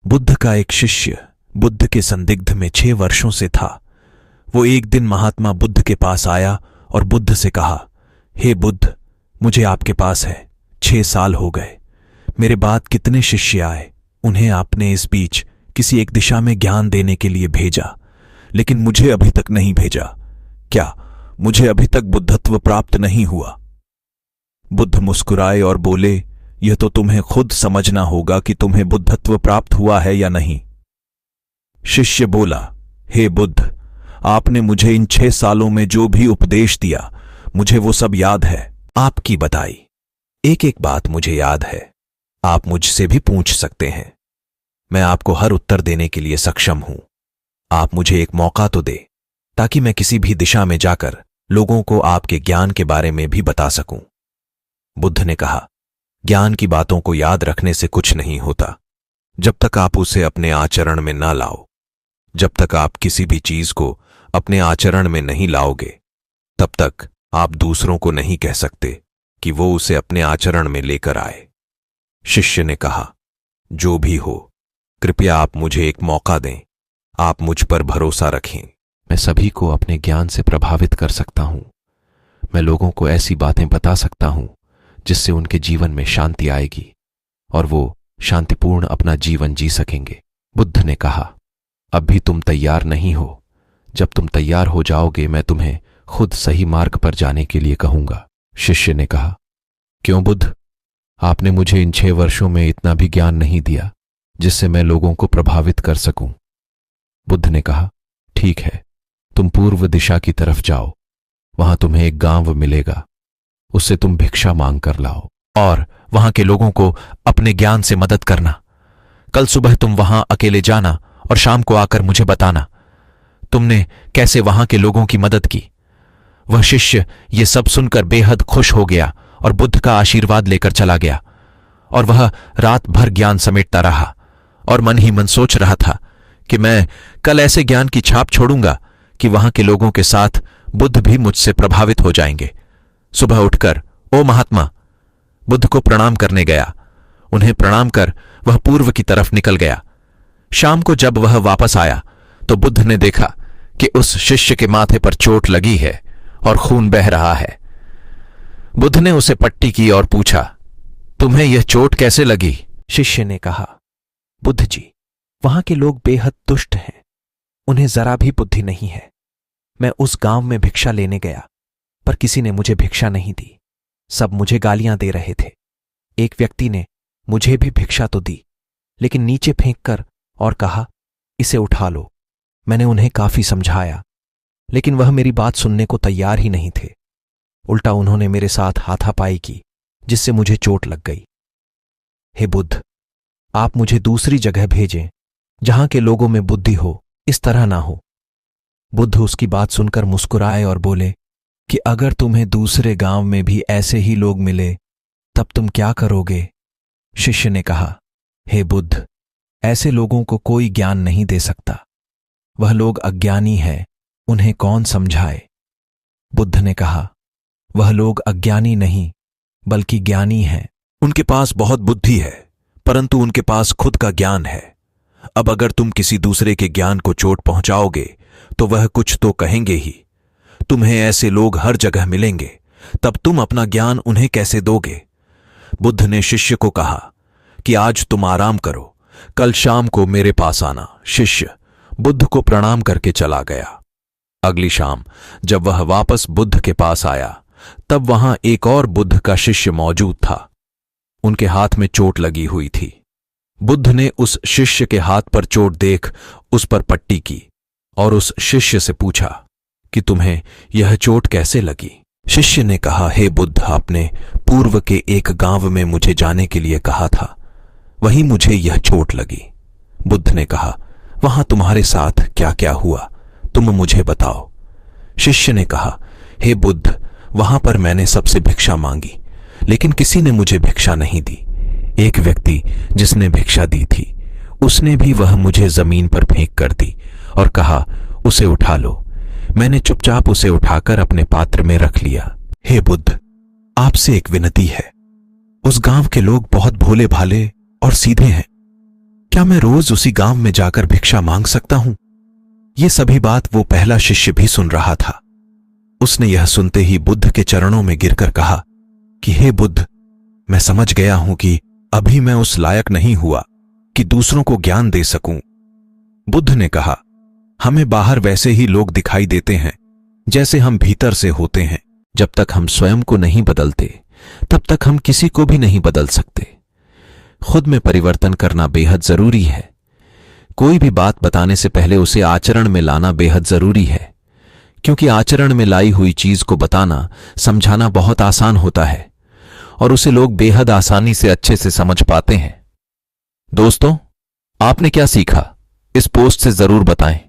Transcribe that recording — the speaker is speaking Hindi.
बुद्ध का एक शिष्य बुद्ध के संदिग्ध में 6 वर्षों से था। वो एक दिन महात्मा बुद्ध के पास आया और बुद्ध से कहा, हे बुद्ध, मुझे आपके पास है 6 साल हो गए। मेरे बाद कितने शिष्य आए, उन्हें आपने इस बीच किसी एक दिशा में ज्ञान देने के लिए भेजा, लेकिन मुझे अभी तक नहीं भेजा। क्या मुझे अभी तक बुद्धत्व प्राप्त नहीं हुआ? बुद्ध मुस्कुराए और बोले, यह तो तुम्हें खुद समझना होगा कि तुम्हें बुद्धत्व प्राप्त हुआ है या नहीं। शिष्य बोला, हे बुद्ध, आपने मुझे इन 6 सालों में जो भी उपदेश दिया, मुझे वो सब याद है। आपकी बताई एक एक बात मुझे याद है। आप मुझसे भी पूछ सकते हैं, मैं आपको हर उत्तर देने के लिए सक्षम हूं। आप मुझे एक मौका तो दे, ताकि मैं किसी भी दिशा में जाकर लोगों को आपके ज्ञान के बारे में भी बता सकूं। बुद्ध ने कहा, ज्ञान की बातों को याद रखने से कुछ नहीं होता, जब तक आप उसे अपने आचरण में ना लाओ। जब तक आप किसी भी चीज को अपने आचरण में नहीं लाओगे, तब तक आप दूसरों को नहीं कह सकते कि वो उसे अपने आचरण में लेकर आए। शिष्य ने कहा, जो भी हो, कृपया आप मुझे एक मौका दें। आप मुझ पर भरोसा रखें। मैं सभी को अपने ज्ञान से प्रभावित कर सकता हूं। मैं लोगों को ऐसी बातें बता सकता हूं जिससे उनके जीवन में शांति आएगी और वो शांतिपूर्ण अपना जीवन जी सकेंगे। बुद्ध ने कहा, अभी तुम तैयार नहीं हो। जब तुम तैयार हो जाओगे, मैं तुम्हें खुद सही मार्ग पर जाने के लिए कहूंगा। शिष्य ने कहा, क्यों बुद्ध? आपने मुझे इन 6 वर्षों में इतना भी ज्ञान नहीं दिया जिससे मैं लोगों को प्रभावित कर सकूं। बुद्ध ने कहा, ठीक है, तुम पूर्व दिशा की तरफ जाओ। वहां तुम्हें एक गांव मिलेगा, उससे तुम भिक्षा मांग कर लाओ और वहां के लोगों को अपने ज्ञान से मदद करना। कल सुबह तुम वहां अकेले जाना और शाम को आकर मुझे बताना तुमने कैसे वहां के लोगों की मदद की। वह शिष्य ये सब सुनकर बेहद खुश हो गया और बुद्ध का आशीर्वाद लेकर चला गया। और वह रात भर ज्ञान समेटता रहा और मन ही मन सोच रहा था कि मैं कल ऐसे ज्ञान की छाप छोड़ूंगा कि वहां के लोगों के साथ बुद्ध भी मुझसे प्रभावित हो जाएंगे। सुबह उठकर ओ महात्मा बुद्ध को प्रणाम करने गया। उन्हें प्रणाम कर वह पूर्व की तरफ निकल गया। शाम को जब वह वापस आया तो बुद्ध ने देखा कि उस शिष्य के माथे पर चोट लगी है और खून बह रहा है। बुद्ध ने उसे पट्टी की और पूछा, तुम्हें यह चोट कैसे लगी? शिष्य ने कहा, बुद्ध जी, वहां के लोग बेहद दुष्ट हैं, उन्हें जरा भी बुद्धि नहीं है। मैं उस गांव में भिक्षा लेने गया, पर किसी ने मुझे भिक्षा नहीं दी। सब मुझे गालियां दे रहे थे। एक व्यक्ति ने मुझे भी भिक्षा तो दी, लेकिन नीचे फेंक कर और कहा, इसे उठा लो। मैंने उन्हें काफी समझाया, लेकिन वह मेरी बात सुनने को तैयार ही नहीं थे। उल्टा उन्होंने मेरे साथ हाथापाई की, जिससे मुझे चोट लग गई। हे बुद्ध, आप मुझे दूसरी जगह भेजें जहां के लोगों में बुद्धि हो, इस तरह ना हो। बुद्ध उसकी बात सुनकर मुस्कुराए और बोले कि अगर तुम्हें दूसरे गांव में भी ऐसे ही लोग मिले तब तुम क्या करोगे? शिष्य ने कहा, हे बुद्ध, ऐसे लोगों को कोई ज्ञान नहीं दे सकता। वह लोग अज्ञानी हैं, उन्हें कौन समझाए? बुद्ध ने कहा, वह लोग अज्ञानी नहीं बल्कि ज्ञानी हैं। उनके पास बहुत बुद्धि है, परंतु उनके पास खुद का ज्ञान है। अब अगर तुम किसी दूसरे के ज्ञान को चोट पहुंचाओगे तो वह कुछ तो कहेंगे ही। तुम्हें ऐसे लोग हर जगह मिलेंगे, तब तुम अपना ज्ञान उन्हें कैसे दोगे? बुद्ध ने शिष्य को कहा कि आज तुम आराम करो, कल शाम को मेरे पास आना। शिष्य बुद्ध को प्रणाम करके चला गया। अगली शाम जब वह वापस बुद्ध के पास आया, तब वहां एक और बुद्ध का शिष्य मौजूद था। उनके हाथ में चोट लगी हुई थी। बुद्ध ने उस शिष्य के हाथ पर चोट देख उस पर पट्टी की और उस शिष्य से पूछा कि तुम्हें यह चोट कैसे लगी? शिष्य ने कहा, हे बुद्ध, आपने पूर्व के एक गांव में मुझे जाने के लिए कहा था, वहीं मुझे यह चोट लगी। बुद्ध ने कहा, वहां तुम्हारे साथ क्या क्या हुआ, तुम मुझे बताओ। शिष्य ने कहा, हे बुद्ध, वहां पर मैंने सबसे भिक्षा मांगी, लेकिन किसी ने मुझे भिक्षा नहीं दी। एक व्यक्ति जिसने भिक्षा दी थी, उसने भी वह मुझे जमीन पर फेंक कर दी और कहा, उसे उठा लो। मैंने चुपचाप उसे उठाकर अपने पात्र में रख लिया। हे बुद्ध, आपसे एक विनती है। उस गांव के लोग बहुत भोले भाले और सीधे हैं। क्या मैं रोज उसी गांव में जाकर भिक्षा मांग सकता हूं? ये सभी बात वो पहला शिष्य भी सुन रहा था। उसने यह सुनते ही बुद्ध के चरणों में गिरकर कहा कि हे बुद्ध, मैं समझ गया हूं कि अभी मैं उस लायक नहीं हुआ कि दूसरों को ज्ञान दे सकूं। बुद्ध ने कहा, हमें बाहर वैसे ही लोग दिखाई देते हैं जैसे हम भीतर से होते हैं। जब तक हम स्वयं को नहीं बदलते तब तक हम किसी को भी नहीं बदल सकते। खुद में परिवर्तन करना बेहद जरूरी है। कोई भी बात बताने से पहले उसे आचरण में लाना बेहद जरूरी है, क्योंकि आचरण में लाई हुई चीज को बताना, समझाना बहुत आसान होता है और उसे लोग बेहद आसानी से अच्छे से समझ पाते हैं। दोस्तों, आपने क्या सीखा? इस पोस्ट से जरूर बताएं।